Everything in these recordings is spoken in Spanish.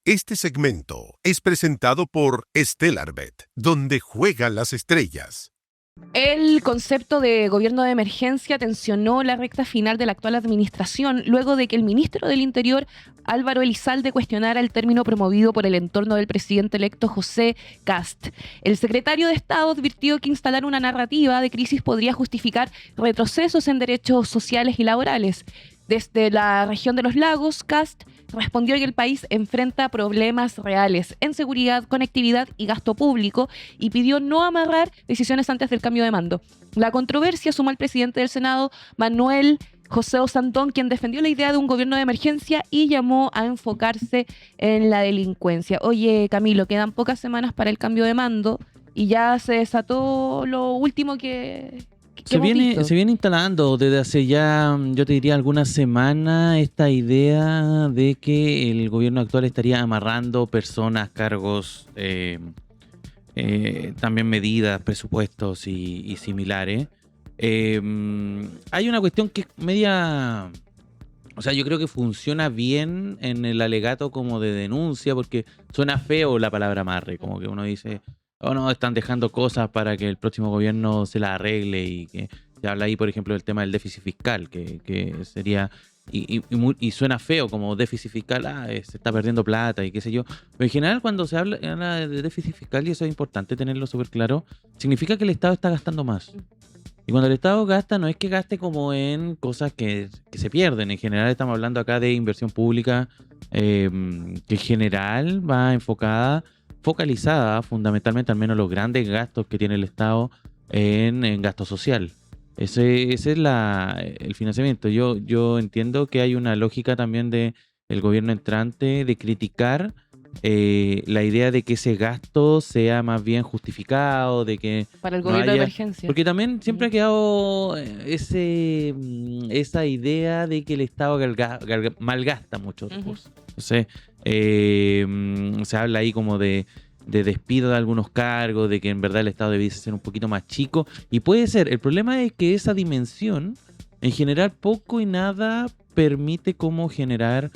Este segmento es presentado por Stellarbet, donde juegan las estrellas. El concepto de gobierno de emergencia tensionó la recta final de la actual administración luego de que el ministro del Interior, Álvaro Elizalde, cuestionara el término promovido por el entorno del presidente electo José Kast. El secretario de Estado advirtió que instalar una narrativa de crisis podría justificar retrocesos en derechos sociales y laborales. Desde la región de los lagos, Kast respondió que el país enfrenta problemas reales en seguridad, conectividad y gasto público y pidió no amarrar decisiones antes del cambio de mando. La controversia sumó al presidente del Senado, Manuel José Osandón, quien defendió la idea de un gobierno de emergencia y llamó a enfocarse en la delincuencia. Oye, Camilo, quedan pocas semanas para el cambio de mando y ya se desató lo último que Se viene instalando desde hace ya, yo te diría, algunas semanas esta idea de que el gobierno actual estaría amarrando personas, cargos, también medidas, presupuestos y similares. Hay una cuestión que es media... O sea, yo creo que funciona bien en el alegato como de denuncia, porque suena feo la palabra amarre, como que uno dice... O no, están dejando cosas para que el próximo gobierno se las arregle y que se habla ahí, por ejemplo, del tema del déficit fiscal, que sería, y suena feo como déficit fiscal, se está perdiendo plata y qué sé yo. Pero en general cuando se habla de déficit fiscal, y eso es importante tenerlo súper claro, significa que el Estado está gastando más. Y cuando el Estado gasta, no es que gaste como en cosas que se pierden. En general estamos hablando acá de inversión pública, que en general va focalizada fundamentalmente, al menos los grandes gastos que tiene el Estado en gasto social. Ese es el financiamiento. Yo entiendo que hay una lógica también de el gobierno entrante de criticar la idea de que ese gasto sea más bien justificado, de que para el no gobierno de haya... emergencia. Porque también siempre ha quedado esa idea de que el Estado malgasta muchos recursos. Entonces, se habla ahí como de despido de algunos cargos, de que en verdad el Estado debiese ser un poquito más chico. Y puede ser. El problema es que esa dimensión, en general, poco y nada permite como generar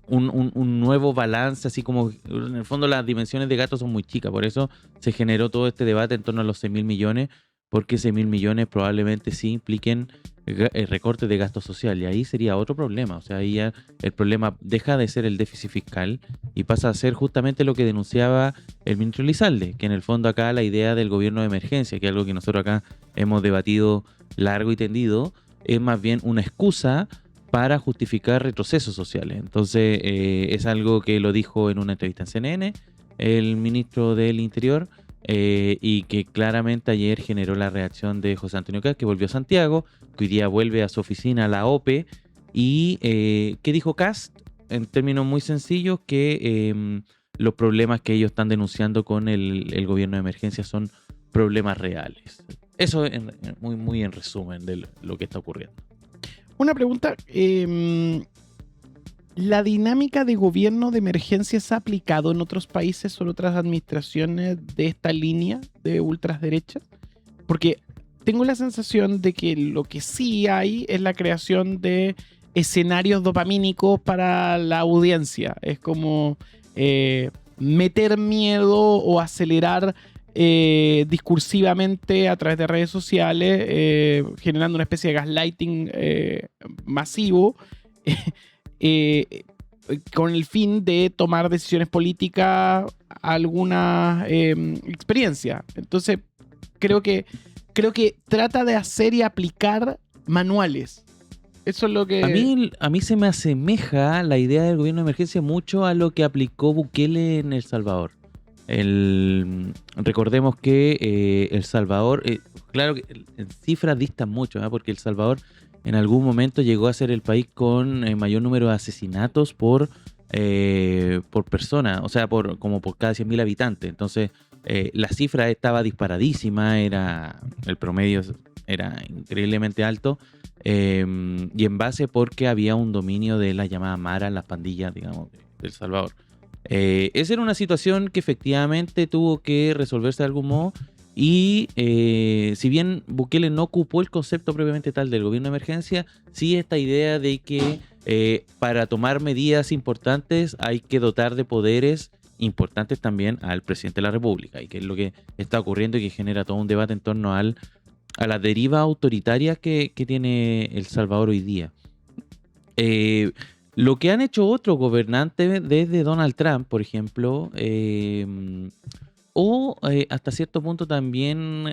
un nuevo balance, así como en el fondo las dimensiones de gasto son muy chicas. Por eso se generó todo este debate en torno a los 6.000 millones, porque 6.000 millones probablemente sí impliquen recortes de gasto social, y ahí sería otro problema. O sea, ahí ya el problema deja de ser el déficit fiscal y pasa a ser justamente lo que denunciaba el ministro Elizalde, que en el fondo acá la idea del gobierno de emergencia, que es algo que nosotros acá hemos debatido largo y tendido, es más bien una excusa para justificar retrocesos sociales. Entonces, es algo que lo dijo en una entrevista en CNN el ministro del Interior, y que claramente ayer generó la reacción de José Antonio Kast, que volvió a Santiago, que hoy día vuelve a su oficina, a la OPE, y ¿qué dijo Kast? En términos muy sencillos, que los problemas que ellos están denunciando con el gobierno de emergencia son problemas reales. Eso muy en resumen de lo que está ocurriendo. Una pregunta, ¿la dinámica de gobierno de emergencia se ha aplicado en otros países o en otras administraciones de esta línea de ultraderecha? Porque tengo la sensación de que lo que sí hay es la creación de escenarios dopamínicos para la audiencia. Es como meter miedo o acelerar discursivamente a través de redes sociales, generando una especie de gaslighting masivo, con el fin de tomar decisiones políticas a alguna experiencia. Entonces, creo que trata de hacer y aplicar manuales. Eso es lo que... A mí se me asemeja la idea del gobierno de emergencia mucho a lo que aplicó Bukele en El Salvador. Recordemos que El Salvador, claro que en cifras distan mucho, porque El Salvador en algún momento llegó a ser el país con mayor número de asesinatos por persona, o sea, como por cada 100.000 habitantes. Entonces, la cifra estaba disparadísima, el promedio era increíblemente alto, y en base porque había un dominio de la llamada Mara, las pandillas, digamos, de El Salvador. Esa era una situación que efectivamente tuvo que resolverse de algún modo, y si bien Bukele no ocupó el concepto propiamente tal del gobierno de emergencia, sí esta idea de que para tomar medidas importantes hay que dotar de poderes importantes también al presidente de la República, y que es lo que está ocurriendo y que genera todo un debate en torno a la deriva autoritaria que tiene El Salvador hoy día. Lo que han hecho otros gobernantes desde Donald Trump, por ejemplo, hasta cierto punto también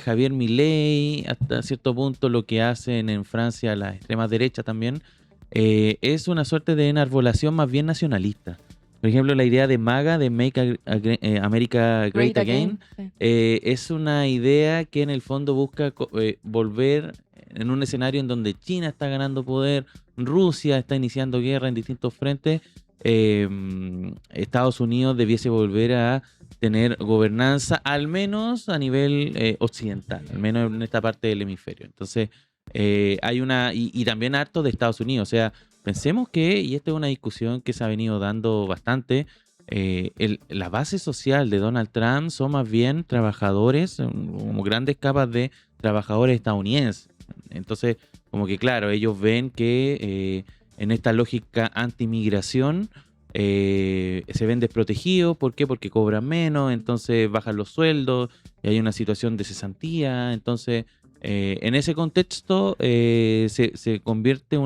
Javier Milei, hasta cierto punto lo que hacen en Francia la extrema derecha también, es una suerte de enarbolación más bien nacionalista. Por ejemplo, la idea de MAGA, de Make America Great Again, sí. es una idea que en el fondo busca volver en un escenario en donde China está ganando poder, Rusia está iniciando guerra en distintos frentes, Estados Unidos debiese volver a tener gobernanza, al menos a nivel occidental, al menos en esta parte del hemisferio. Entonces, hay una, y también harto de Estados Unidos, o sea, pensemos que, y esta es una discusión que se ha venido dando bastante, la base social de Donald Trump son más bien trabajadores, como grandes capas de trabajadores estadounidenses. Entonces, como que claro, ellos ven que en esta lógica anti-migración se ven desprotegidos. ¿Por qué? Porque cobran menos, entonces bajan los sueldos y hay una situación de cesantía. Entonces, en ese contexto se convierte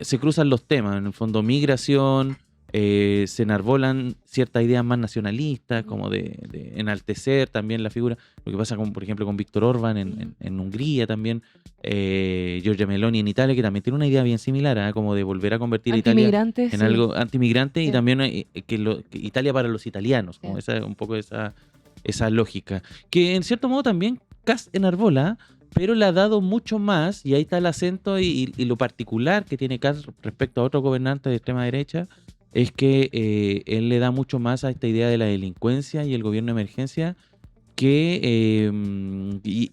se cruzan los temas, en el fondo migración, se enarbolan ciertas ideas más nacionalistas, como de enaltecer también la figura, lo que pasa con, por ejemplo, con Víctor Orbán en Hungría también, Giorgia Meloni en Italia, que también tiene una idea bien similar, como de volver a convertir a Italia en sí. algo antimigrante, Sí. y también que Italia para los italianos, como Sí. un poco esa lógica, que en cierto modo también Kast enarbola, pero le ha dado mucho más, y ahí está el acento y lo particular que tiene Kast respecto a otros gobernantes de extrema derecha, es que él le da mucho más a esta idea de la delincuencia y el gobierno de emergencia,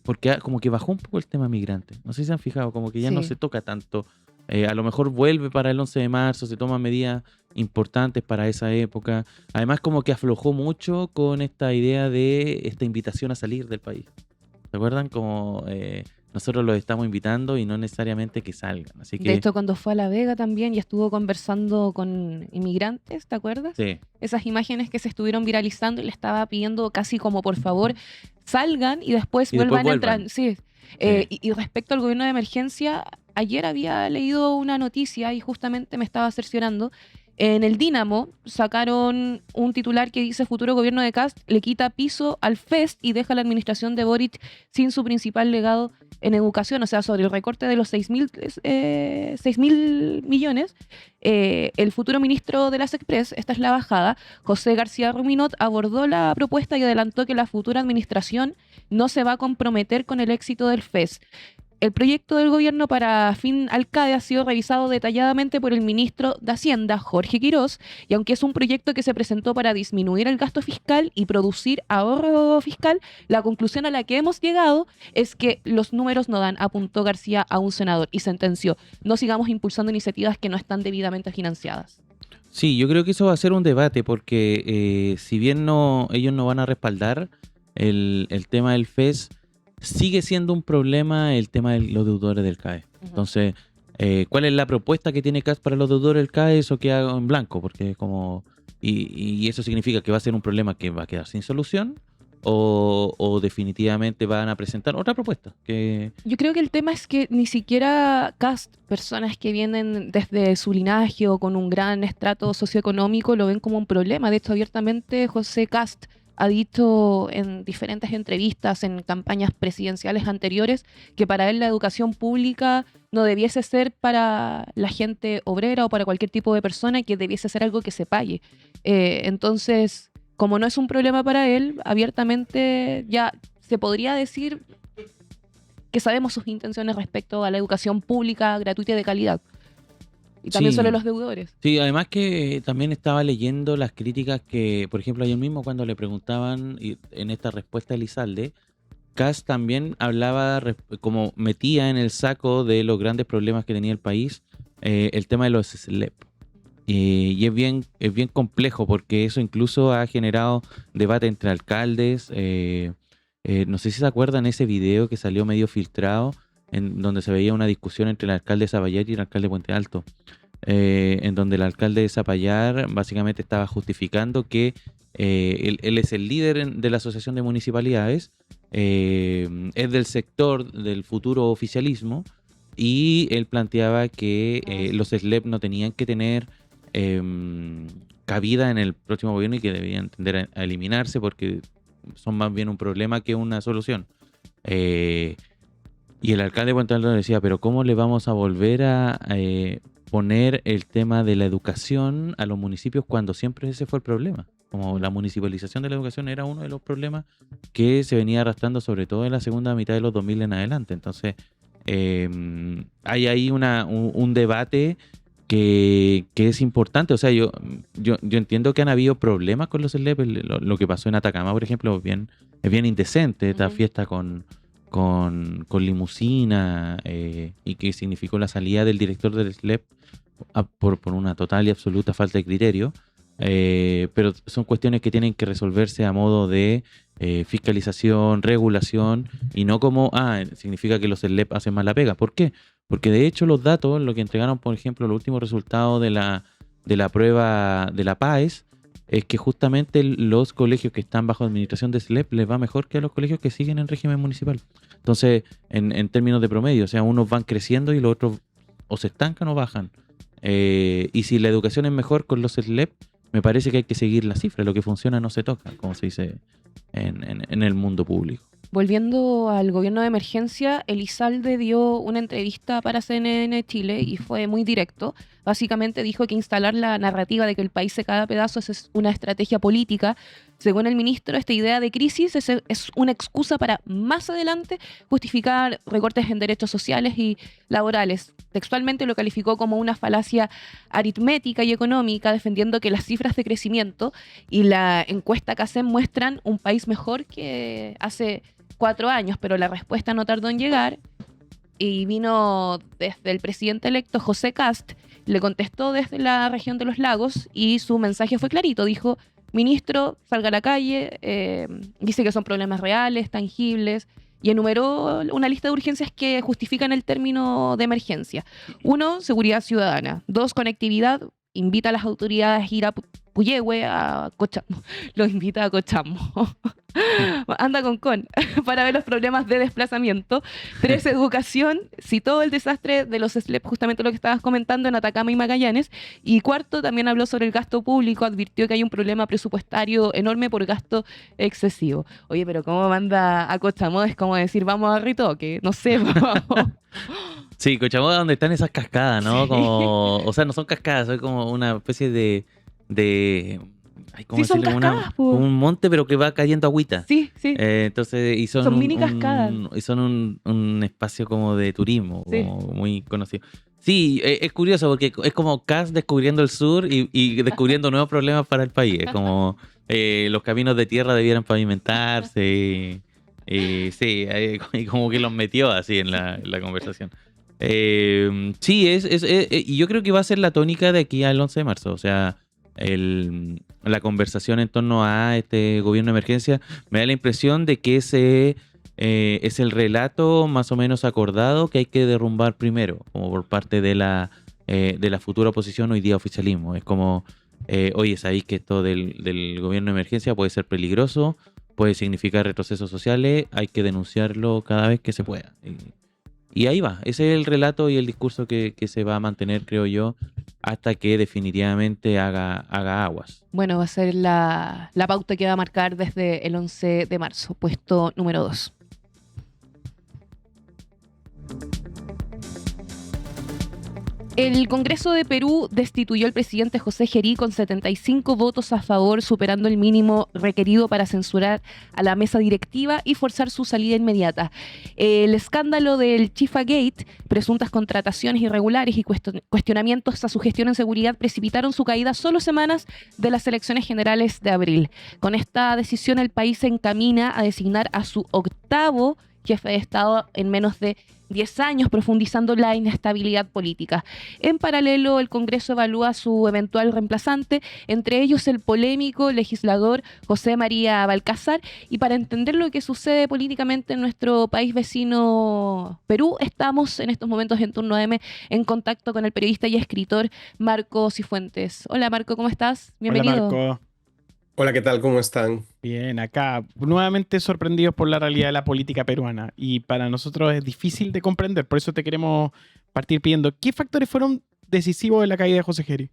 porque como que bajó un poco el tema migrante. No sé si se han fijado, como que ya no Sí. se toca tanto. A lo mejor vuelve para el 11 de marzo, se toman medidas importantes para esa época. Además, como que aflojó mucho con esta idea de esta invitación a salir del país. ¿Se acuerdan? Como nosotros los estamos invitando y no necesariamente que salgan. Así que, De hecho, cuando fue a La Vega también y estuvo conversando con inmigrantes, ¿te acuerdas? sí. Esas imágenes que se estuvieron viralizando y le estaba pidiendo casi como por favor salgan y después Y después vuelvan a vuelvan. entrar. Sí. Sí. Y respecto al gobierno de emergencia, ayer había leído una noticia y justamente me estaba cerciorando. En el Dínamo sacaron un titular que dice: futuro gobierno de Kast le quita piso al FES y deja la administración de Boric sin su principal legado en educación. O sea, sobre el recorte de los 6.000 millones, el futuro ministro de las Express, esta es la bajada, José García Ruminot, abordó la propuesta y adelantó que la futura administración no se va a comprometer con el éxito del FES. El proyecto del gobierno para fin alcalde ha sido revisado detalladamente por el ministro de Hacienda, Jorge Quirós, y aunque es un proyecto que se presentó para disminuir el gasto fiscal y producir ahorro fiscal, la conclusión a la que hemos llegado es que los números no dan, apuntó García a un senador y sentenció: no sigamos impulsando iniciativas que no están debidamente financiadas. Sí, yo creo que eso va a ser un debate, porque si bien ellos no van a respaldar el tema del FES, sigue siendo un problema el tema de los deudores del CAE. Entonces, ¿cuál es la propuesta que tiene Kast para los deudores del CAE? Eso queda en blanco, porque como y eso significa que va a ser un problema que va a quedar sin solución, o definitivamente van a presentar otra propuesta. Yo creo que el tema es que ni siquiera Kast, personas que vienen desde su linaje o con un gran estrato socioeconómico, lo ven como un problema. De hecho, abiertamente José Kast ha dicho en diferentes entrevistas, en campañas presidenciales anteriores, que para él la educación pública no debiese ser para la gente obrera o para cualquier tipo de persona, y que debiese ser algo que se pague. Entonces, como no es un problema para él, abiertamente ya se podría decir que sabemos sus intenciones respecto a la educación pública, gratuita y de calidad. Y también Sí. sobre los deudores. Sí, además que también estaba leyendo las críticas que, por ejemplo, ayer mismo cuando le preguntaban en esta respuesta a Elizalde, Kast también hablaba, como metía en el saco de los grandes problemas que tenía el país, el tema de los SLEP. Y es bien complejo, porque eso incluso ha generado debate entre alcaldes. No sé si se acuerdan ese video que salió medio filtrado, en donde se veía una discusión entre el alcalde de Zapallar y el alcalde de Puente Alto, en donde el alcalde de Zapallar básicamente estaba justificando que él es el líder de la Asociación de Municipalidades, es del sector del futuro oficialismo, y él planteaba que los SLEP no tenían que tener cabida en el próximo gobierno y que debían tender a eliminarse porque son más bien un problema que una solución. Y el alcalde de Puente Alto decía, pero ¿cómo le vamos a volver a poner el tema de la educación a los municipios cuando siempre ese fue el problema? Como la municipalización de la educación era uno de los problemas que se venía arrastrando sobre todo en la segunda mitad de los 2000 en adelante. Entonces, hay ahí un debate que es importante. O sea, yo entiendo que han habido problemas con los SLEP. Lo que pasó en Atacama, por ejemplo, es bien indecente. Esta fiesta con limusina y que significó la salida del director del SLEP por una total y absoluta falta de criterio. Pero son cuestiones que tienen que resolverse a modo de fiscalización, regulación, y no como, significa que los SLEP hacen mal la pega. ¿Por qué? Porque de hecho los datos, lo que entregaron, por ejemplo, los últimos resultados de la prueba de la PAES, es que justamente los colegios que están bajo administración de SLEP les va mejor que a los colegios que siguen en régimen municipal. Entonces, en términos de promedio, o sea, unos van creciendo y los otros o se estancan o bajan. Y si la educación es mejor con los SLEP, me parece que hay que seguir la cifra. Lo que funciona no se toca, como se dice en el mundo público. Volviendo al gobierno de emergencia, Elizalde dio una entrevista para CNN Chile y fue muy directo. Básicamente dijo que instalar la narrativa de que el país se cae a pedazos es una estrategia política. Según el ministro, esta idea de crisis es una excusa para más adelante justificar recortes en derechos sociales y laborales. Textualmente lo calificó como una falacia aritmética y económica, defendiendo que las cifras de crecimiento y la encuesta que hacen muestran un país mejor que hace 4 años, pero la respuesta no tardó en llegar y vino desde el presidente electo José Kast, le contestó desde la región de los lagos y su mensaje fue clarito, dijo: ministro, salga a la calle, dice que son problemas reales, tangibles, y enumeró una lista de urgencias que justifican el término de emergencia. 1, seguridad ciudadana. 2, conectividad. Invita a las autoridades a ir a Puyehue, a Cochamó. Los invita a Cochamó. Anda para ver los problemas de desplazamiento. 3, educación. Citó el desastre de los SLEP, justamente lo que estabas comentando, en Atacama y Magallanes. Y 4, también habló sobre el gasto público, advirtió que hay un problema presupuestario enorme por gasto excesivo. Oye, pero ¿cómo manda a Cochamó? Es como decir, vamos a Ritoque. No sé, vamos. Sí, Cochamó es donde están esas cascadas, ¿no? Sí. Como, o sea, no son cascadas, es como una especie de ¿cómo Sí, son decirlo? cascadas, po. Un monte, pero que va cayendo agüita. Sí. Entonces, y Son mini cascadas. y son un espacio como de turismo, Sí. como muy conocido. Sí, es curioso porque es como Kast descubriendo el sur y descubriendo nuevos problemas para el país. Es como los caminos de tierra debieran pavimentarse. Sí, y como que los metió así en la conversación. Sí, y yo creo que va a ser la tónica de aquí al 11 de marzo. O sea, la conversación en torno a este gobierno de emergencia me da la impresión de que ese es el relato más o menos acordado que hay que derrumbar primero, como por parte de la futura oposición, hoy día oficialismo. Es como, oye, sabéis que esto del gobierno de emergencia puede ser peligroso, puede significar retrocesos sociales, hay que denunciarlo cada vez que se pueda. Y ahí va, ese es el relato y el discurso que se va a mantener, creo yo, hasta que definitivamente haga aguas. Bueno, va a ser la pauta que va a marcar desde el 11 de marzo, puesto número 2. El Congreso de Perú destituyó al presidente José Gerí con 75 votos a favor, superando el mínimo requerido para censurar a la mesa directiva y forzar su salida inmediata. El escándalo del Chifa Gate, presuntas contrataciones irregulares y cuestionamientos a su gestión en seguridad precipitaron su caída solo semanas de las elecciones generales de abril. Con esta decisión, el país se encamina a designar a su 8º jefe de Estado en menos de 10 años, profundizando la inestabilidad política. En paralelo, el Congreso evalúa su eventual reemplazante, entre ellos el polémico legislador José María Balcázar. Y para entender lo que sucede políticamente en nuestro país vecino Perú, estamos en estos momentos en Turno M en contacto con el periodista y escritor Marco Cifuentes. Hola Marco, ¿cómo estás? Bienvenido. Hola, Marco. Hola, ¿qué tal? ¿Cómo están? Bien, acá nuevamente sorprendidos por la realidad de la política peruana y para nosotros es difícil de comprender, por eso te queremos partir pidiendo, ¿qué factores fueron decisivos en la caída de José Geri?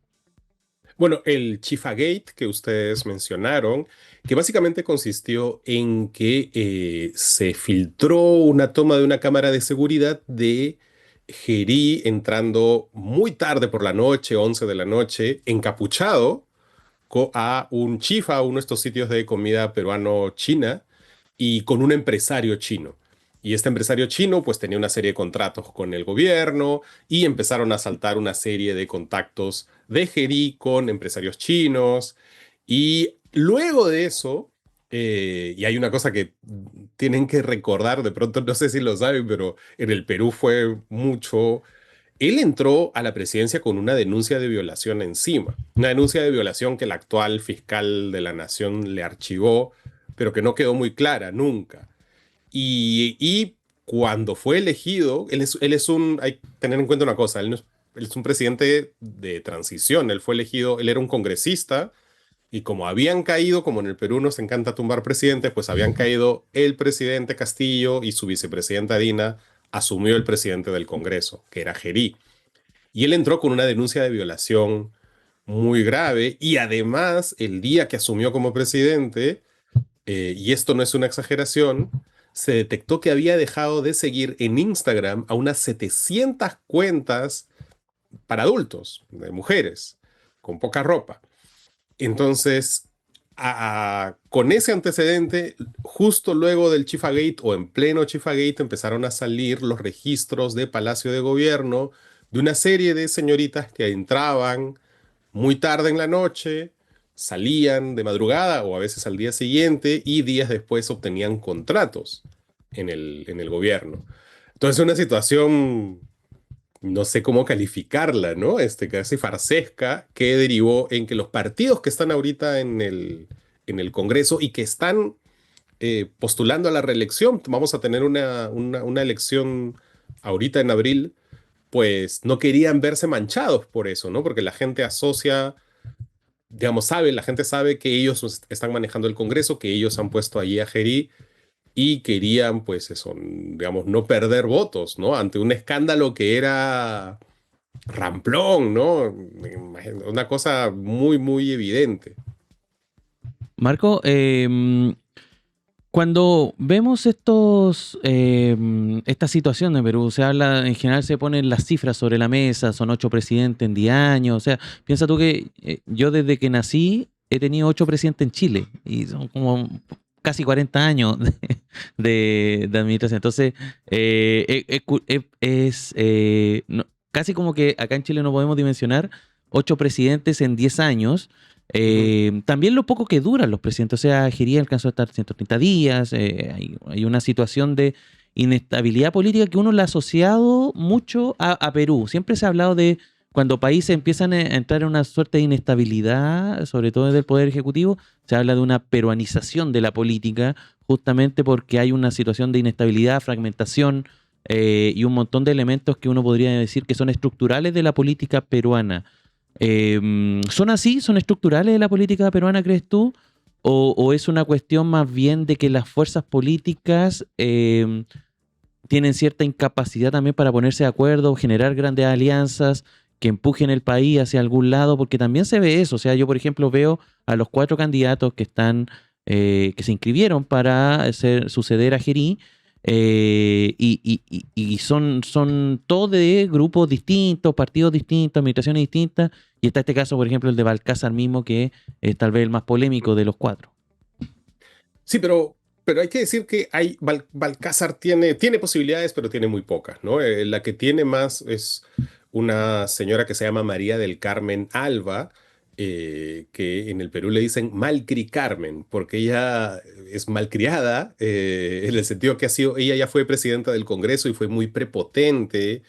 Bueno, el Chifagate que ustedes mencionaron, que básicamente consistió en que se filtró una toma de una cámara de seguridad de Gerí entrando muy tarde por la noche, 11 de la noche, encapuchado a un chifa, uno de estos sitios de comida peruano-china, y con un empresario chino. Y este empresario chino pues tenía una serie de contratos con el gobierno y empezaron a saltar una serie de contactos de Gerí con empresarios chinos. Y luego de eso, y hay una cosa que tienen que recordar, de pronto no sé si lo saben, pero en el Perú fue mucho. Él entró a la presidencia con una denuncia de violación encima, una denuncia de violación que el actual fiscal de la nación le archivó, pero que no quedó muy clara nunca. Y cuando fue elegido, hay que tener en cuenta una cosa, él es un presidente de transición, él fue elegido, él era un congresista, y como habían caído, como en el Perú nos encanta tumbar presidentes, pues habían caído el presidente Castillo y su vicepresidenta Dina, asumió el presidente del Congreso, que era Gerí. Y él entró con una denuncia de violación muy grave y además el día que asumió como presidente, y esto no es una exageración, se detectó que había dejado de seguir en Instagram a unas 700 cuentas para adultos, de mujeres, con poca ropa. Entonces, con ese antecedente, justo luego del Chifagate o en pleno Chifagate empezaron a salir los registros de Palacio de Gobierno de una serie de señoritas que entraban muy tarde en la noche, salían de madrugada o a veces al día siguiente y días después obtenían contratos en el gobierno. Entonces, una situación, no sé cómo calificarla, ¿no? Casi farsesca, que derivó en que los partidos que están ahorita en el Congreso y que están postulando a la reelección, vamos a tener una elección ahorita en abril, pues no querían verse manchados por eso, ¿no? Porque la gente asocia, digamos, la gente sabe que ellos están manejando el Congreso, que ellos han puesto allí a Gerí y querían, pues eso, digamos, no perder votos, ¿no? Ante un escándalo que era ramplón, ¿no? Una cosa muy, muy evidente. Marco, cuando vemos esta situación en Perú, se habla, en general se ponen las cifras sobre la mesa, son 8 presidentes en 10 años, o sea, piensa tú que yo desde que nací he tenido 8 presidentes en Chile y son como casi 40 años de administración. Entonces, casi como que acá en Chile no podemos dimensionar 8 presidentes en 10 años. También lo poco que duran los presidentes, o sea, Gerí alcanzó a estar 130 días, hay una situación de inestabilidad política que uno la ha asociado mucho a Perú. Siempre se ha hablado de cuando países empiezan a entrar en una suerte de inestabilidad, sobre todo desde el Poder Ejecutivo, se habla de una peruanización de la política, justamente porque hay una situación de inestabilidad, fragmentación y un montón de elementos que uno podría decir que son estructurales de la política peruana. ¿Son así? ¿Son estructurales de la política peruana, crees tú? ¿O es una cuestión más bien de que las fuerzas políticas tienen cierta incapacidad también para ponerse de acuerdo, generar grandes alianzas que empujen el país hacia algún lado? Porque también se ve eso. O sea, yo, por ejemplo, veo a los 4 candidatos que están que se inscribieron para suceder a Gerí, y son todos de grupos distintos, partidos distintos, administraciones distintas, y está este caso, por ejemplo, el de Balcázar mismo, que es tal vez el más polémico de los 4. Sí, pero hay que decir que Balcázar tiene posibilidades, pero tiene muy pocas, ¿no? La que tiene más es una señora que se llama María del Carmen Alba, que en el Perú le dicen Malcri Carmen, porque ella es malcriada, en el sentido que ella ya fue presidenta del Congreso y fue muy prepotente,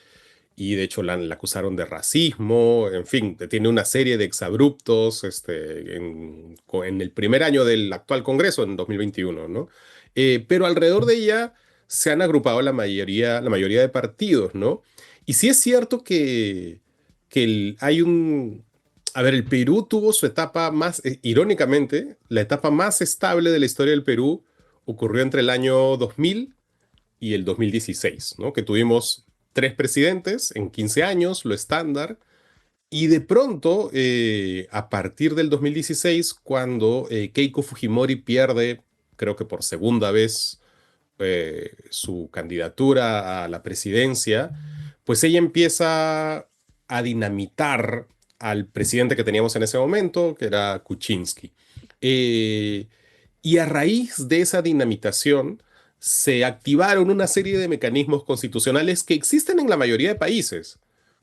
y de hecho la acusaron de racismo, en fin, tiene una serie de exabruptos en el primer año del actual Congreso, en 2021, ¿no? Pero alrededor de ella se han agrupado la mayoría de partidos, ¿no? Y sí es cierto que hay un... A ver, el Perú tuvo su etapa más, irónicamente, la etapa más estable de la historia del Perú ocurrió entre el año 2000 y el 2016, ¿no? Que tuvimos 3 presidentes en 15 años, lo estándar, y de pronto, a partir del 2016, cuando Keiko Fujimori pierde, creo que por segunda vez, su candidatura a la presidencia, pues ella empieza a dinamitar al presidente que teníamos en ese momento, que era Kuczynski. Eh, y a raíz de esa dinamitación, se activaron una serie de mecanismos constitucionales que existen en la mayoría de países,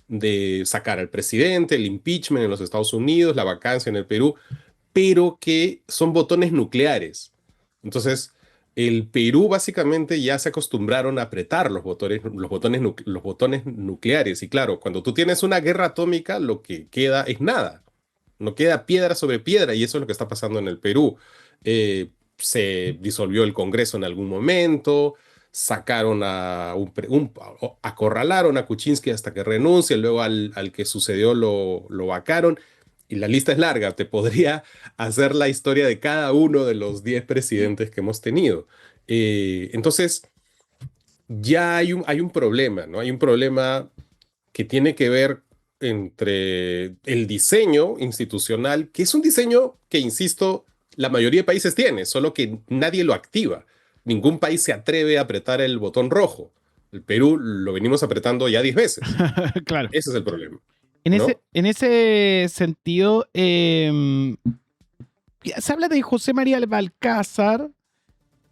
de sacar al presidente, el impeachment en los Estados Unidos, la vacancia en el Perú, pero que son botones nucleares. Entonces, el Perú básicamente ya se acostumbraron a apretar los botones nucleares. Y claro, cuando tú tienes una guerra atómica, lo que queda es nada. No queda piedra sobre piedra, y eso es lo que está pasando en el Perú. Se disolvió el Congreso en algún momento, sacaron acorralaron a Kuczynski hasta que renuncie, luego al que sucedió lo vacaron, y la lista es larga, te podría hacer la historia de cada uno de los 10 presidentes que hemos tenido. Entonces, ya hay un problema, ¿no? Hay un problema que tiene que ver entre el diseño institucional, que es un diseño que, insisto, la mayoría de países tiene, solo que nadie lo activa. Ningún país se atreve a apretar el botón rojo. El Perú lo venimos apretando ya 10 veces. Claro. Ese es el problema, En ¿no? ese sentido, se habla de José María Balcázar,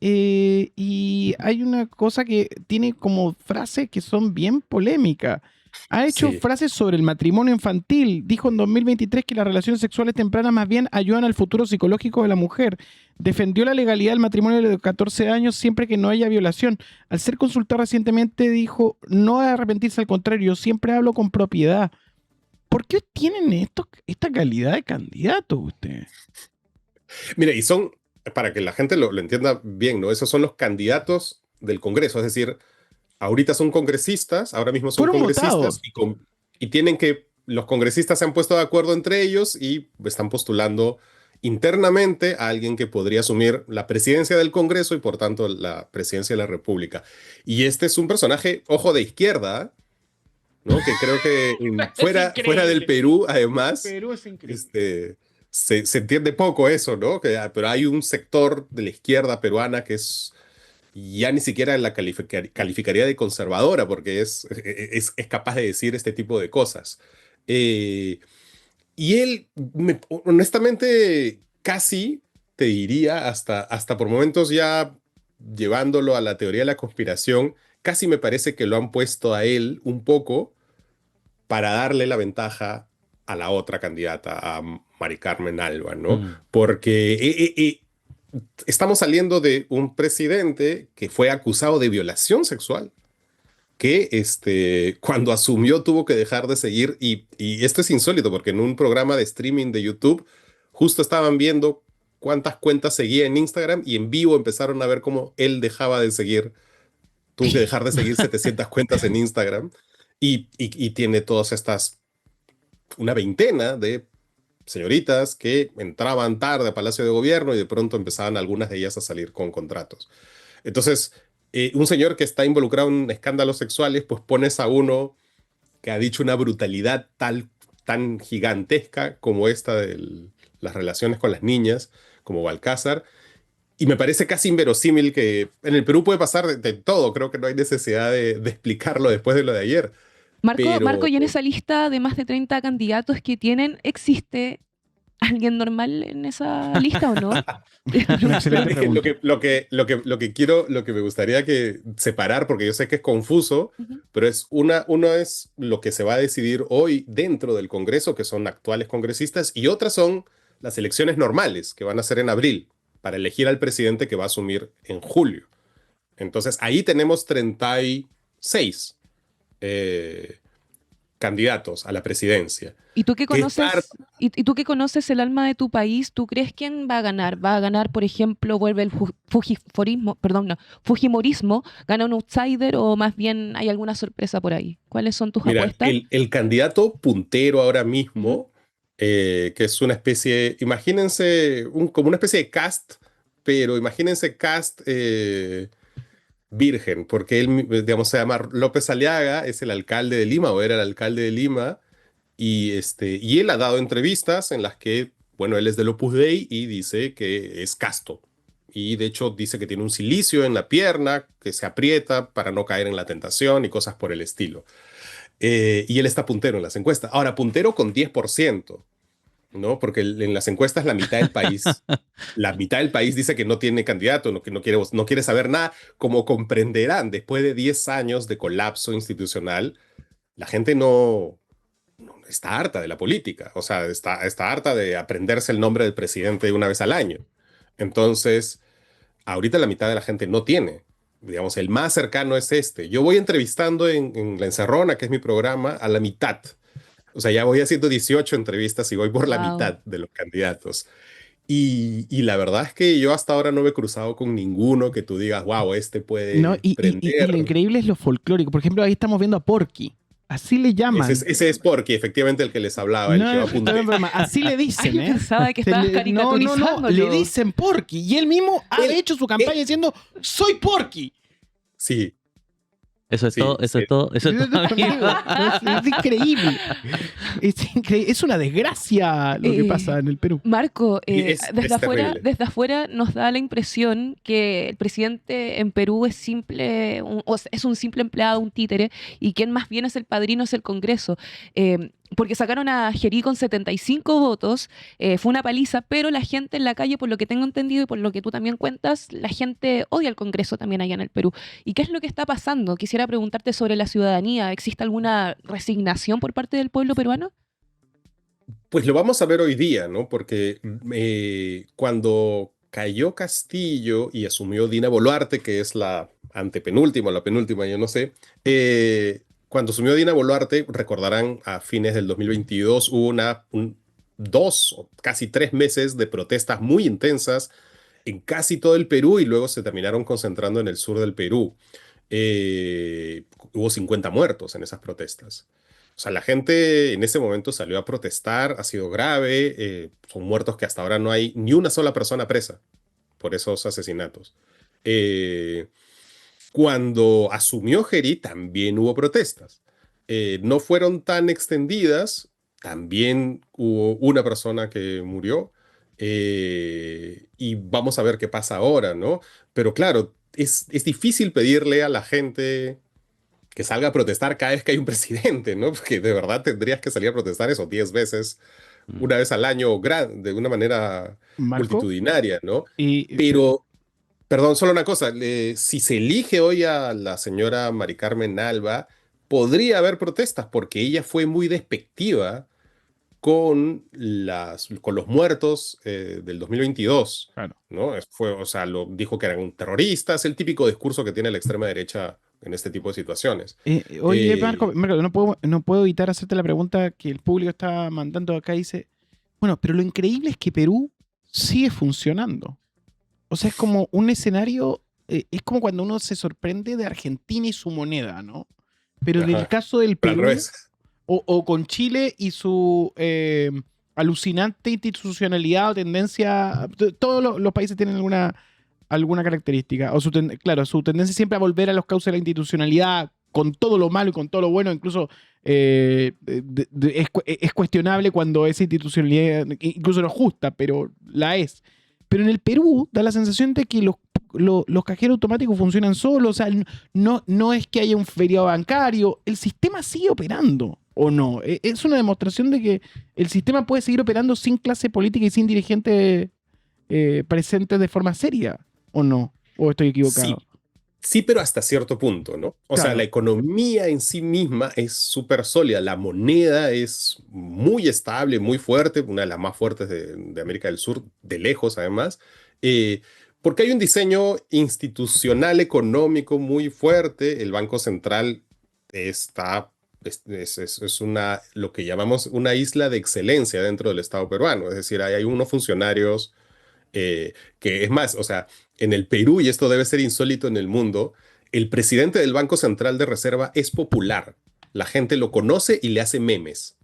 y hay una cosa que tiene como frases que son bien polémicas. Ha hecho Sí. frases sobre el matrimonio infantil. Dijo en 2023 que las relaciones sexuales tempranas más bien ayudan al futuro psicológico de la mujer. Defendió la legalidad del matrimonio de los 14 años siempre que no haya violación. Al ser consultado recientemente dijo no arrepentirse, al contrario, yo siempre hablo con propiedad. ¿Por qué tienen esta calidad de candidatos ustedes? Mira, y son, para que la gente lo entienda bien, ¿no? Esos son los candidatos del Congreso, es decir, ahorita son congresistas, ahora mismo son Fueron congresistas votados. y tienen que, los congresistas se han puesto de acuerdo entre ellos y están postulando internamente a alguien que podría asumir la presidencia del Congreso y por tanto la presidencia de la República. Y este es un personaje, ojo, de izquierda, ¿no? Que creo que fuera del Perú, además, Perú es increíble. se entiende poco eso, ¿no? Pero hay un sector de la izquierda peruana que es ya ni siquiera la calificaría de conservadora, porque es capaz de decir este tipo de cosas. Eh, y él, honestamente, casi te diría, hasta por momentos ya llevándolo a la teoría de la conspiración, casi me parece que lo han puesto a él un poco para darle la ventaja a la otra candidata, a Mari Carmen Alba, ¿no? Porque estamos saliendo de un presidente que fue acusado de violación sexual, que cuando asumió tuvo que dejar de seguir, y esto es insólito porque en un programa de streaming de YouTube justo estaban viendo cuántas cuentas seguía en Instagram y en vivo empezaron a ver cómo él dejaba de seguir, tuvo que dejar de seguir 700 cuentas en Instagram y tiene todas estas, una veintena de señoritas que entraban tarde a Palacio de Gobierno y de pronto empezaban algunas de ellas a salir con contratos. Entonces, un señor que está involucrado en escándalos sexuales, pues pones a uno que ha dicho una brutalidad tan gigantesca como esta de las relaciones con las niñas, como Balcázar, y me parece casi inverosímil que en el Perú puede pasar de todo, creo que no hay necesidad de explicarlo después de lo de ayer, Marco, pero y en esa lista de más de 30 candidatos que tienen, existe alguien normal en esa lista o no? Una excelente pregunta. Lo que me gustaría que separar, porque yo sé que es confuso, Ujú. pero uno es lo que se va a decidir hoy dentro del Congreso, que son actuales congresistas, y otras son las elecciones normales, que van a ser en abril, para elegir al presidente que va a asumir en julio. Entonces, ahí tenemos 36 eh, candidatos a la presidencia. ¿Y tú que ¿Qué es parte? conoces, y tú que conoces el alma de tu país, tú crees quién va a ganar? ¿Va a ganar, por ejemplo, vuelve el fujimorismo, gana un outsider o más bien hay alguna sorpresa por ahí? ¿Cuáles son tus Mira, apuestas? el candidato puntero ahora Ujú. mismo, que es una especie, imagínense, como una especie de cast, pero imagínense cast virgen, porque él, digamos, se llama López Aliaga, es el alcalde de Lima o era el alcalde de Lima, y él ha dado entrevistas en las que, bueno, él es del Opus Dei y dice que es casto. Y de hecho dice que tiene un silicio en la pierna, que se aprieta para no caer en la tentación y cosas por el estilo. Y él está puntero en las encuestas. Ahora, puntero con 10%, ¿no? Porque en las encuestas la mitad del país dice que no tiene candidato, que no quiere saber nada. Como comprenderán, después de 10 años de colapso institucional, la gente no está harta de la política, o sea, está harta de aprenderse el nombre del presidente una vez al año. Entonces, ahorita la mitad de la gente no tiene. Digamos, el más cercano es este. Yo voy entrevistando en La Encerrona, que es mi programa, a la mitad. O sea, ya voy haciendo 18 entrevistas y voy por la Wow. mitad de los candidatos. Y la verdad es que yo hasta ahora no me he cruzado con ninguno que tú digas, wow, este No, puede y prender. lo increíble es lo folclórico. Por ejemplo, ahí estamos viendo a Porky. Así le llaman. Ese es Porky, efectivamente el que les hablaba, el No, que va a está bien, apuntar. broma. Así le Ay, dicen, yo ¿eh? pensaba que estabas No, caricaturizándolo. le dicen Porky. Y él mismo ha Él- hecho su campaña diciendo, soy Porky. Sí, Eso es sí, todo, eso es todo, eso es todo, amigo. Es increíble. Es una desgracia lo que pasa en el Perú. Marco, Y es terrible. desde afuera nos da la impresión que el presidente en Perú es es un simple empleado, un títere, y quien más bien es el padrino es el Congreso. Porque sacaron a Gerí con 75 votos, fue una paliza, pero la gente en la calle, por lo que tengo entendido y por lo que tú también cuentas, la gente odia al Congreso también allá en el Perú. ¿Y qué es lo que está pasando? Quisiera preguntarte sobre la ciudadanía. ¿Existe alguna resignación por parte del pueblo peruano? Pues lo vamos a ver hoy día, ¿no? Porque cuando cayó Castillo y asumió Dina Boluarte, que es la antepenúltima, la penúltima, yo no sé, cuando asumió Dina Boluarte, recordarán, a fines del 2022 hubo 2 o casi 3 meses de protestas muy intensas en casi todo el Perú y luego se terminaron concentrando en el sur del Perú. Hubo 50 muertos en esas protestas. O sea, la gente en ese momento salió a protestar, ha sido grave, son muertos que hasta ahora no hay ni una sola persona presa por esos asesinatos. Eh, Cuando asumió Geri también hubo protestas. No fueron tan extendidas, también hubo una persona que murió, y vamos a ver qué pasa ahora, ¿no? Pero claro, es difícil pedirle a la gente que salga a protestar cada vez que hay un presidente, ¿no? Porque de verdad tendrías que salir a protestar eso 10 veces, una vez al año, de una manera Marco, multitudinaria, ¿no? y Pero, perdón, solo una cosa, si se elige hoy a la señora Mari Carmen Alba, podría haber protestas porque ella fue muy despectiva con los muertos del 2022, claro. ¿no? O sea, dijo que eran terroristas, el típico discurso que tiene la extrema derecha en este tipo de situaciones. Oye, Eh, Marco, no puedo evitar hacerte la pregunta que el público está mandando acá. Dice, bueno, pero lo increíble es que Perú sigue funcionando. O sea, es como un escenario, es como cuando uno se sorprende de Argentina y su moneda, ¿no? Pero en el ajá, caso del pero al Perú, revés. o con Chile y su alucinante institucionalidad o tendencia, todos los países tienen alguna característica, o claro, su tendencia siempre a volver a los cauces de la institucionalidad, con todo lo malo y con todo lo bueno, incluso es cuestionable cuando esa institucionalidad incluso no es justa, pero la es. Pero en el Perú da la sensación de que los cajeros automáticos funcionan solos, o sea, no es que haya un feriado bancario, el sistema sigue operando. ¿O no? Es una demostración de que el sistema puede seguir operando sin clase política y sin dirigentes presentes de forma seria, ¿o no? ¿O estoy Sí, equivocado? sí, pero hasta cierto punto, ¿no? O sea, la Claro. economía en sí misma es súper sólida, la moneda es muy estable, muy fuerte, una de las más fuertes de América del Sur, de lejos además, eh, porque hay un diseño institucional económico muy fuerte, el Banco Central está, es una, lo que llamamos una isla de excelencia dentro del Estado peruano, es decir, hay unos funcionarios que es más, o sea, en el Perú, y esto debe ser insólito en el mundo, el presidente del Banco Central de Reserva es popular. La gente lo conoce y le hace memes.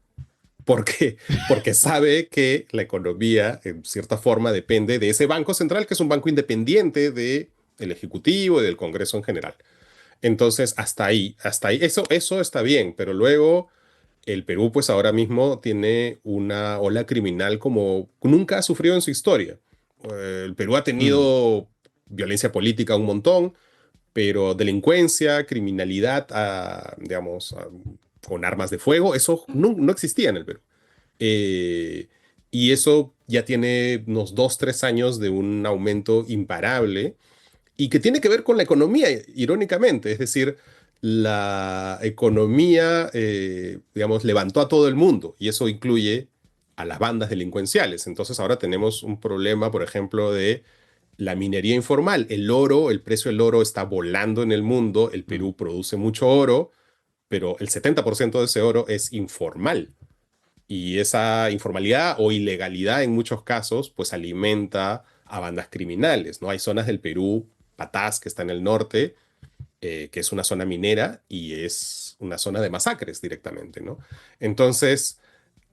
¿Por qué? Porque sabe que la economía, en cierta forma, depende de ese Banco Central, que es un banco independiente del Ejecutivo y del Congreso en general. Entonces, hasta ahí, eso está bien, pero luego el Perú, pues ahora mismo tiene una ola criminal como nunca ha sufrido en su historia. El Perú ha Mm. tenido violencia política un montón, pero delincuencia, criminalidad, digamos, con armas de fuego, eso no existía en el Perú. Eh, y eso ya tiene unos 2, 3 años de un aumento imparable y que tiene que ver con la economía, irónicamente. Es decir, la economía, digamos, levantó a todo el mundo y eso incluye a las bandas delincuenciales. Entonces ahora tenemos un problema, por ejemplo, de la minería informal. El oro, el precio del oro está volando en el mundo. El Mm. Perú produce mucho oro, pero el 70% de ese oro es informal. Y esa informalidad o ilegalidad en muchos casos, pues alimenta a bandas criminales, ¿no? Hay zonas del Perú, Patás, que está en el norte, que es una zona minera y es una zona de masacres directamente, ¿no? Entonces,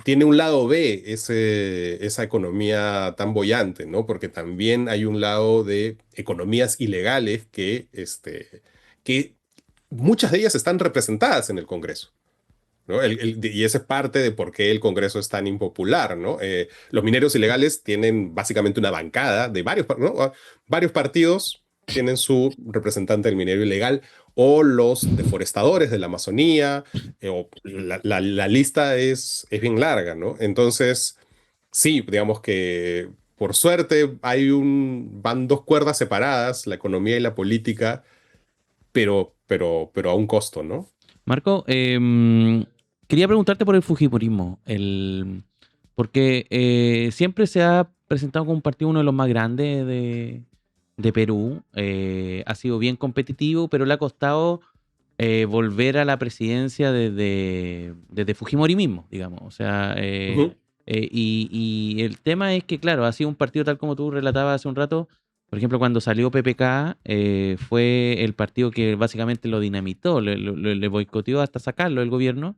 tiene un lado B esa economía tan boyante, ¿no? Porque también hay un lado de economías ilegales que muchas de ellas están representadas en el Congreso. ¿No? Y esa es parte de por qué el Congreso es tan impopular, ¿no? Los mineros ilegales tienen básicamente una bancada de varios, ¿no? Varios partidos tienen su representante del minero ilegal, o los deforestadores de la Amazonía, o la lista es bien larga, ¿no? Entonces, sí, digamos que por suerte van dos cuerdas separadas, la economía y la política, pero a un costo, ¿no? Marco, quería preguntarte por el Fujimorismo, porque siempre se ha presentado como un partido uno de los más grandes de Perú, ha sido bien competitivo, pero le ha costado volver a la presidencia desde Fujimori mismo, digamos. O sea, Ujú. y el tema es que, claro, ha sido un partido tal como tú relatabas hace un rato. Por ejemplo, cuando salió PPK, fue el partido que básicamente lo dinamitó, le boicoteó hasta sacarlo del gobierno.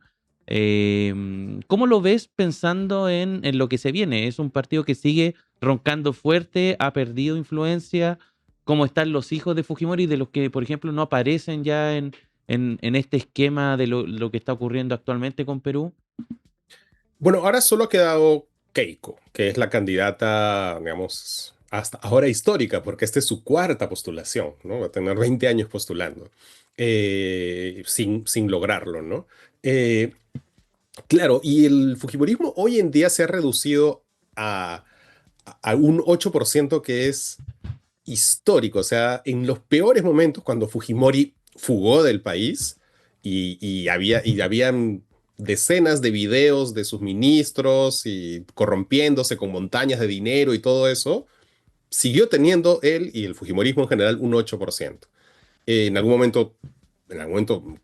¿Cómo lo ves pensando en lo que se viene? ¿Es un partido que sigue roncando fuerte, ha perdido influencia? ¿Cómo están los hijos de Fujimori, de los que, por ejemplo, no aparecen ya en este esquema de lo que está ocurriendo actualmente con Perú? Bueno, ahora solo ha quedado Keiko, que es la candidata, digamos, hasta ahora histórica, porque esta es su cuarta postulación, ¿no? Va a tener 20 años postulando, sin lograrlo, ¿no? Eh, claro, y el Fujimorismo hoy en día se ha reducido a, a un 8% que es histórico. O sea, en los peores momentos, cuando Fujimori fugó del país y habían decenas de videos de sus ministros y corrompiéndose con montañas de dinero y todo eso, siguió teniendo él y el Fujimorismo en general un 8%. En algún momento,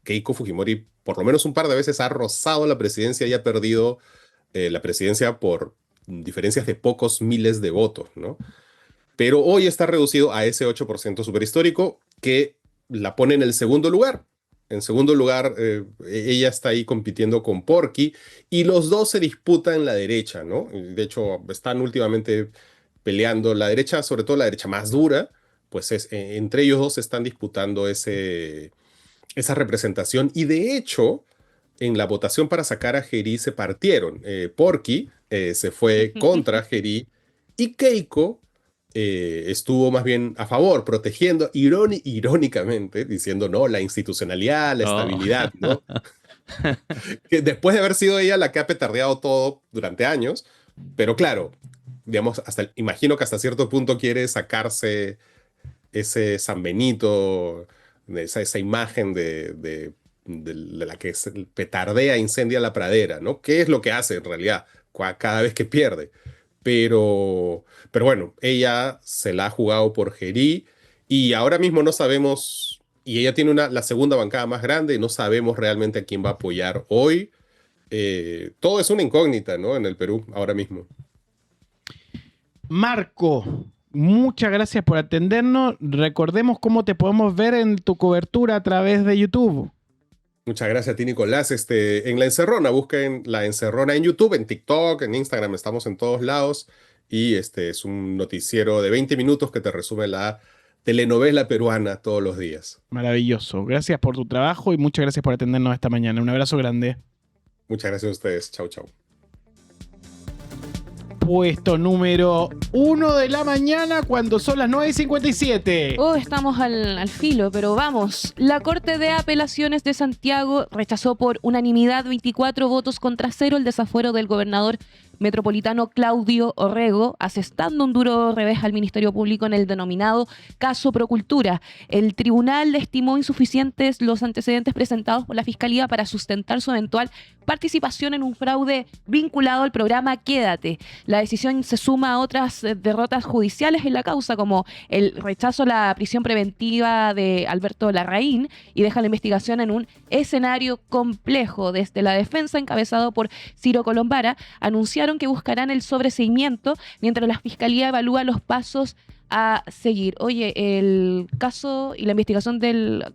Keiko Fujimori por lo menos un par de veces ha rozado la presidencia y ha perdido la presidencia por diferencias de pocos miles de votos, ¿no? Pero hoy está reducido a ese 8% superhistórico que la pone en el segundo lugar. En segundo lugar, ella está ahí compitiendo con Porky y los dos se disputan la derecha, ¿no? De hecho, están últimamente peleando la derecha, sobre todo la derecha más dura, pues entre ellos dos se están disputando esa representación y de hecho, en la votación para sacar a Geri se partieron. Porky se fue contra Geri y Keiko estuvo más bien a favor, protegiendo irónicamente, diciendo, no, la institucionalidad, la Oh. estabilidad, ¿no? Que después de haber sido ella la que ha petardeado todo durante años, pero claro, digamos, imagino que hasta cierto punto quiere sacarse ese San Benito, esa imagen de la que se petardea, incendia la pradera, ¿no? ¿Qué es lo que hace en realidad cada vez que pierde? Pero bueno, ella se la ha jugado por Gerí y ahora mismo no sabemos, y ella tiene la segunda bancada más grande y no sabemos realmente a quién va a apoyar hoy. Todo es una incógnita, ¿no? En el Perú ahora mismo. Marco, muchas gracias por atendernos. Recordemos cómo te podemos ver en tu cobertura a través de YouTube. Muchas gracias a ti, Nicolás. En La Encerrona, busquen La Encerrona en YouTube, en TikTok, en Instagram, estamos en todos lados. Y es un noticiero de 20 minutos que te resume la telenovela peruana todos los días. Maravilloso. Gracias por tu trabajo y muchas gracias por atendernos esta mañana. Un abrazo grande. Muchas gracias a ustedes. Chau, chau. Puesto número 1 de la mañana cuando son las 9:57. Oh, estamos al filo, pero vamos. La Corte de Apelaciones de Santiago rechazó por unanimidad 24 votos contra 0 el desafuero del gobernador metropolitano Claudio Orrego, asestando un duro revés al Ministerio Público en el denominado caso Procultura. El tribunal estimó insuficientes los antecedentes presentados por la Fiscalía para sustentar su eventual participación en un fraude vinculado al programa Quédate. La decisión se suma a otras derrotas judiciales en la causa, como el rechazo a la prisión preventiva de Alberto Larraín, y deja la investigación en un escenario complejo. Desde la defensa, encabezado por Ciro Colombara, anunciaron que buscarán el sobreseimiento mientras la Fiscalía evalúa los pasos a seguir. Oye, el caso y la investigación la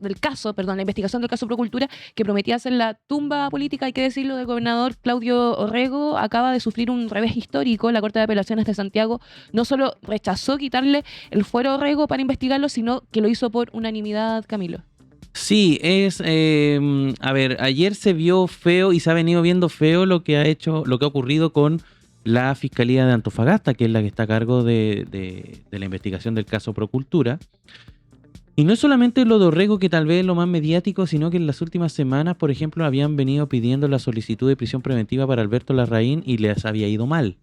investigación del caso Procultura, que prometía ser la tumba política, hay que decirlo, del gobernador Claudio Orrego, acaba de sufrir un revés histórico. La Corte de Apelaciones de Santiago no solo rechazó quitarle el fuero a Orrego para investigarlo, sino que lo hizo por unanimidad, Camilo. Sí, a ver, ayer se vio feo y se ha venido viendo feo lo que ha ocurrido con la Fiscalía de Antofagasta, que es la que está a cargo de la investigación del caso Procultura. Y no es solamente lo de Orrego, que tal vez es lo más mediático, sino que en las últimas semanas, por ejemplo, habían venido pidiendo la solicitud de prisión preventiva para Alberto Larraín y les había ido mal.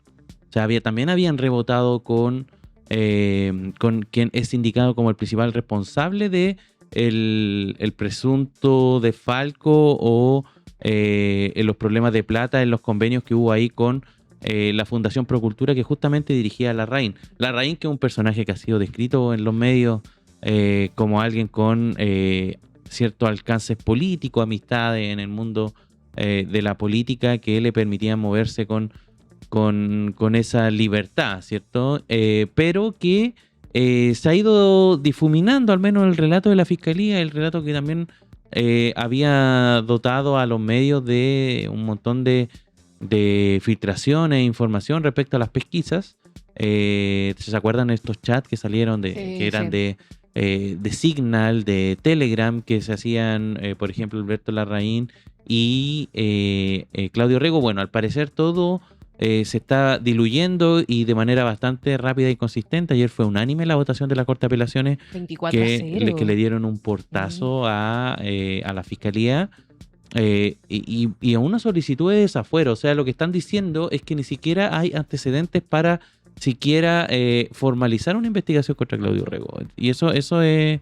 O sea, también habían rebotado con quien es indicado como el principal responsable de el presunto desfalco o en los problemas de plata en los convenios que hubo ahí con la Fundación Procultura, que justamente dirigía a Larraín. Larraín, que es un personaje que ha sido descrito en los medios como alguien con cierto alcance político, amistades en el mundo de la política que le permitían moverse con esa libertad, ¿cierto? Pero que se ha ido difuminando, al menos el relato de la Fiscalía, el relato que también había dotado a los medios de un montón de filtraciones e información respecto a las pesquisas. ¿Se acuerdan de estos chats que salieron que eran de Signal, de Telegram, que se hacían, por ejemplo, Alberto Larraín y Claudio Orrego? Bueno, al parecer todo se está diluyendo y de manera bastante rápida y consistente. Ayer fue unánime la votación de la Corte de Apelaciones 24-0. que le dieron un portazo a la Fiscalía y a una solicitud de desafuero. O sea, lo que están diciendo es que ni siquiera hay antecedentes para siquiera formalizar una investigación contra Claudio Orrego. Y eso es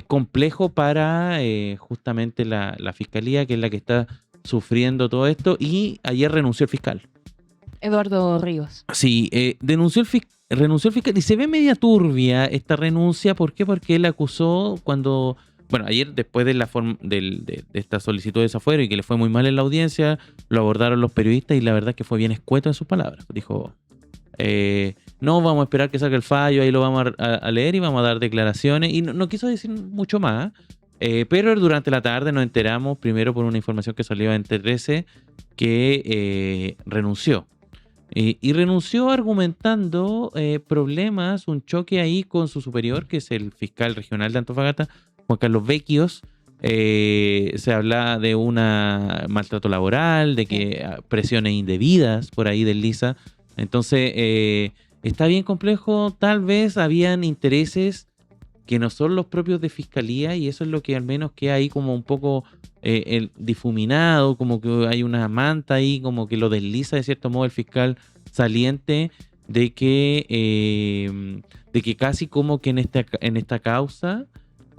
complejo para justamente la Fiscalía, que es la que está sufriendo todo esto. Y ayer renunció el fiscal. Eduardo Ríos. Sí, renunció el fiscal y se ve media turbia esta renuncia. ¿Por qué? Porque él acusó cuando... Bueno, ayer después de esta solicitud de desafuero y que le fue muy mal en la audiencia, lo abordaron los periodistas y la verdad es que fue bien escueto en sus palabras. Dijo, no, vamos a esperar que salga el fallo, ahí lo vamos a leer y vamos a dar declaraciones. Y no quiso decir mucho más, pero durante la tarde nos enteramos, primero por una información que salió en T13, que renunció. Y renunció argumentando problemas, un choque ahí con su superior, que es el fiscal regional de Antofagasta, Juan Carlos Vecchios. Se habla de un maltrato laboral, de que presiones indebidas por ahí desliza. Entonces, está bien complejo. Tal vez habían intereses que no son los propios de fiscalía, y eso es lo que al menos queda ahí como un poco el difuminado, como que hay una manta ahí, como que lo desliza de cierto modo el fiscal saliente de que casi como que en esta causa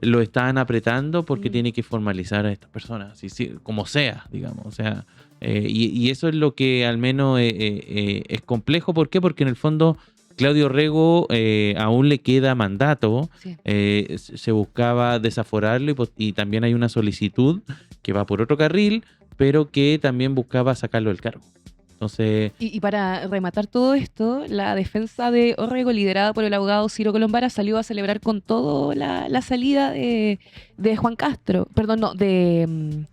lo estaban apretando porque tiene que formalizar a estas personas, sí, como sea, digamos. O sea, y eso es lo que al menos es complejo. ¿Por qué? Porque en el fondo Claudio Rego aún le queda mandato. Sí. Se buscaba desaforarlo y también hay una solicitud que va por otro carril, pero que también buscaba sacarlo del cargo. Entonces, Y para rematar todo esto, la defensa de Orrego, liderada por el abogado Ciro Colombara, salió a celebrar con todo la salida de Juan Castro, perdón, no, de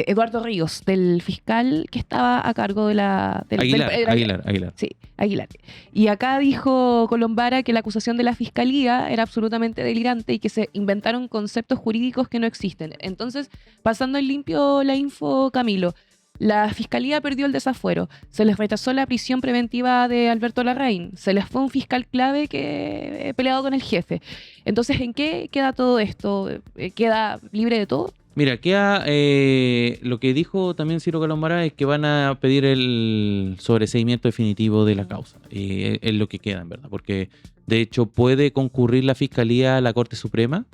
Eduardo Ríos, del fiscal que estaba a cargo de Aguilar. Sí, Aguilar. Y acá dijo Colombara que la acusación de la fiscalía era absolutamente delirante y que se inventaron conceptos jurídicos que no existen. Entonces, pasando en limpio la info, Camilo, la fiscalía perdió el desafuero, se les rechazó la prisión preventiva de Alberto Larraín, se les fue un fiscal clave que peleado con el jefe. Entonces, ¿en qué queda todo esto? ¿Queda libre de todo? mira, queda lo que dijo también Ciro Colombara es que van a pedir el sobreseimiento definitivo de la causa. Es lo que queda, en verdad, porque de hecho puede concurrir la fiscalía a la Corte Suprema,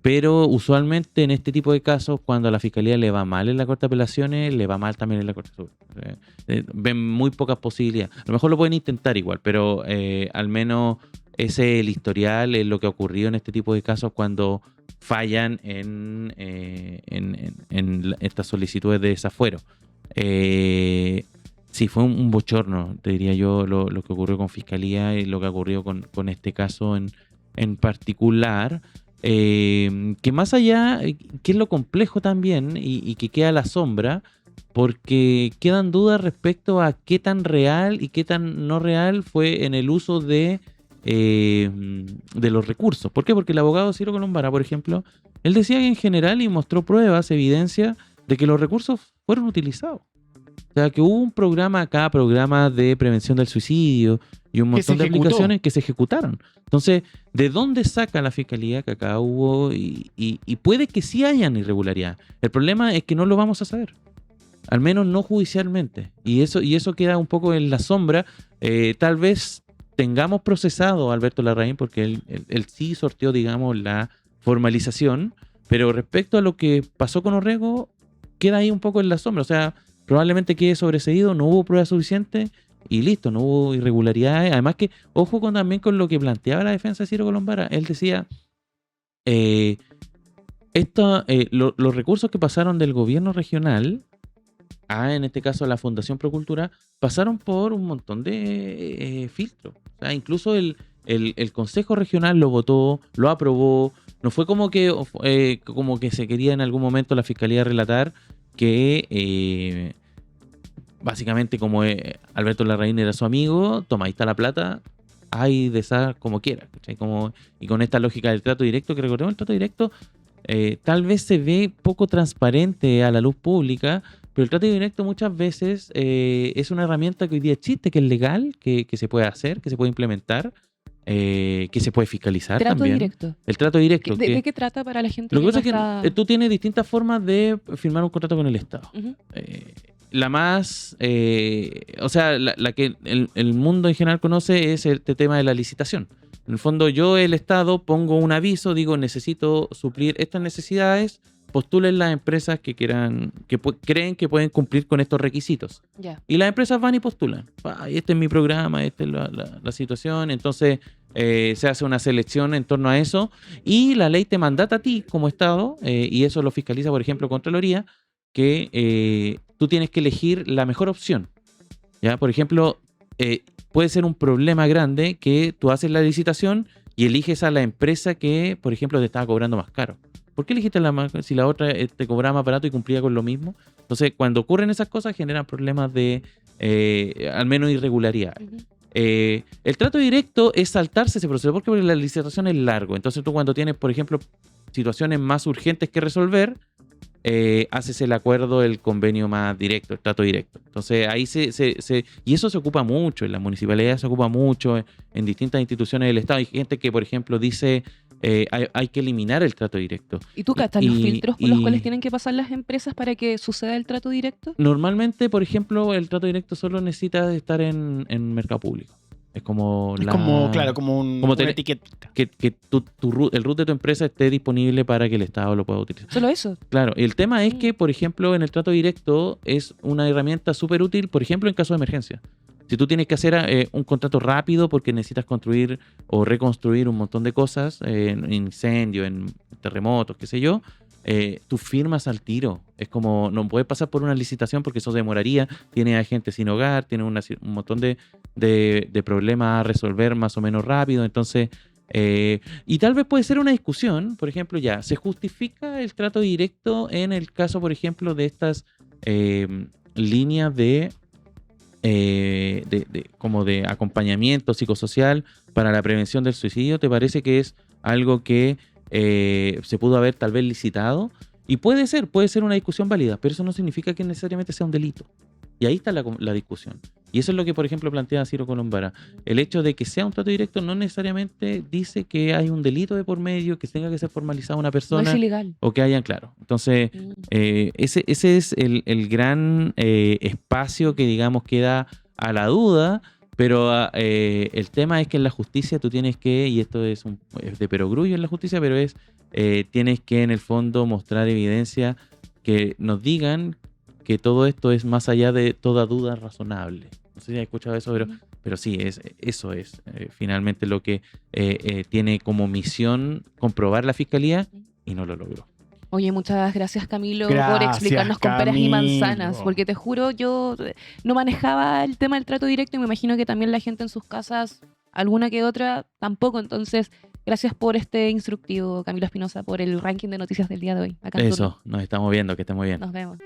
pero usualmente en este tipo de casos, cuando a la fiscalía le va mal en la Corte de Apelaciones, le va mal también en la Corte Suprema. Ven muy pocas posibilidades. A lo mejor lo pueden intentar igual, pero al menos ese es el historial, es lo que ha ocurrido en este tipo de casos cuando fallan en estas solicitudes de desafuero. Sí, fue un bochorno, te diría yo, lo que ocurrió con Fiscalía y lo que ha ocurrido con este caso en particular. Que más allá, que es lo complejo también y que queda a la sombra, porque quedan dudas respecto a qué tan real y qué tan no real fue en el uso de los recursos. ¿Por qué? Porque el abogado Ciro Colombara, por ejemplo, él decía que en general y mostró pruebas, evidencia de que los recursos fueron utilizados. O sea, que hubo un programa de prevención del suicidio y un montón de aplicaciones que se ejecutaron. Entonces, ¿de dónde saca la fiscalía que acá hubo? Y puede que sí hayan irregularidad. El problema es que no lo vamos a saber. Al menos no judicialmente. Y eso queda un poco en la sombra. Tal vez tengamos procesado a Alberto Larraín porque él sí sorteó, digamos, la formalización. Pero respecto a lo que pasó con Orrego, queda ahí un poco en la sombra. O sea, probablemente quede sobreseído, no hubo pruebas suficientes y listo, no hubo irregularidades. Además que, ojo también con lo que planteaba la defensa de Ciro Colombara. Él decía, los recursos que pasaron del gobierno regional en este caso la Fundación Procultura, pasaron por un montón de filtros. O sea, incluso el Consejo Regional lo votó, lo aprobó. No fue como que se quería en algún momento la Fiscalía relatar que básicamente como Alberto Larraín era su amigo, toma, ahí está la plata, hay de esa como quiera, ¿cachai? Y con esta lógica del trato directo, que recordemos, el trato directo tal vez se ve poco transparente a la luz pública, pero el trato directo muchas veces es una herramienta que hoy día existe, que es legal, que se puede hacer, que se puede implementar, que se puede fiscalizar también. Directo. El trato directo. ¿De qué trata para la gente? Lo que pasa es que tú tienes distintas formas de firmar un contrato con el Estado. Uh-huh. La más, o sea, la que el mundo en general conoce es este tema de la licitación. En el fondo yo, el Estado, pongo un aviso, digo, necesito suplir estas necesidades, postulen las empresas que quieran, creen que pueden cumplir con estos requisitos. Yeah. Y las empresas van y postulan. Este es mi programa, esta es la situación. Entonces se hace una selección en torno a eso y la ley te mandata a ti como Estado, y eso lo fiscaliza, por ejemplo, Contraloría, que tú tienes que elegir la mejor opción. ¿Ya? Por ejemplo, puede ser un problema grande que tú haces la licitación y eliges a la empresa que, por ejemplo, te estaba cobrando más caro. ¿Por qué elegiste si la otra te cobraba más barato y cumplía con lo mismo? Entonces, cuando ocurren esas cosas, generan problemas de, al menos, irregularidad. Uh-huh. El trato directo es saltarse ese proceso, porque la licitación es largo. Entonces, tú cuando tienes, por ejemplo, situaciones más urgentes que resolver, haces el acuerdo, el convenio más directo, el trato directo. Entonces, ahí y eso se ocupa mucho, en las municipalidades se ocupa mucho, en distintas instituciones del Estado. Hay gente que, por ejemplo, dice... hay que eliminar el trato directo. ¿Y tú cachas los Y- filtros por los y- cuales tienen que pasar las empresas para que suceda el trato directo? Normalmente, por ejemplo, el trato directo solo necesita estar en mercado público. Es como Es como, claro, como como una tener- etiqueta. que el root de tu empresa esté disponible para que el Estado lo pueda utilizar. Solo eso. Claro, y el tema es Mm. que, por ejemplo, en el trato directo es una herramienta súper útil, por ejemplo, en caso de emergencia. Si tú tienes que hacer un contrato rápido porque necesitas construir o reconstruir un montón de cosas, en incendio, en terremotos, qué sé yo, tú firmas al tiro. Es como, no puedes pasar por una licitación porque eso demoraría. Tiene a gente sin hogar, tiene un montón de problemas a resolver más o menos rápido. Entonces, y tal vez puede ser una discusión, por ejemplo, ya, ¿se justifica el trato directo en el caso, por ejemplo, de estas líneas como de acompañamiento psicosocial para la prevención del suicidio? ¿Te parece que es algo que se pudo haber tal vez licitado? Y puede ser una discusión válida, pero eso no significa que necesariamente sea un delito. Y ahí está la discusión. Y eso es lo que, por ejemplo, plantea Ciro Colombara. El hecho de que sea un trato directo no necesariamente dice que hay un delito de por medio, que tenga que ser formalizada una No persona es ilegal. o que hayan, claro. Entonces, Mm. ese es el gran espacio que, digamos, queda a la duda, pero el tema es que en la justicia tú tienes que, y esto es de perogrullo en la justicia, pero tienes que en el fondo mostrar evidencia que nos digan que todo esto es más allá de toda duda razonable. No sé si has escuchado eso, pero sí, eso es finalmente lo que tiene como misión comprobar la fiscalía y no lo logró. Oye, muchas gracias, Camilo, por Gracias, explicarnos con peras y manzanas, Camilo. porque te juro, yo no manejaba el tema del trato directo y me imagino que también la gente en sus casas, alguna que otra, tampoco. Entonces, gracias por este instructivo, Camilo Espinosa, por el ranking de noticias del día de hoy. Acá en Turno. Eso, nos estamos viendo, que esté muy bien. Nos vemos.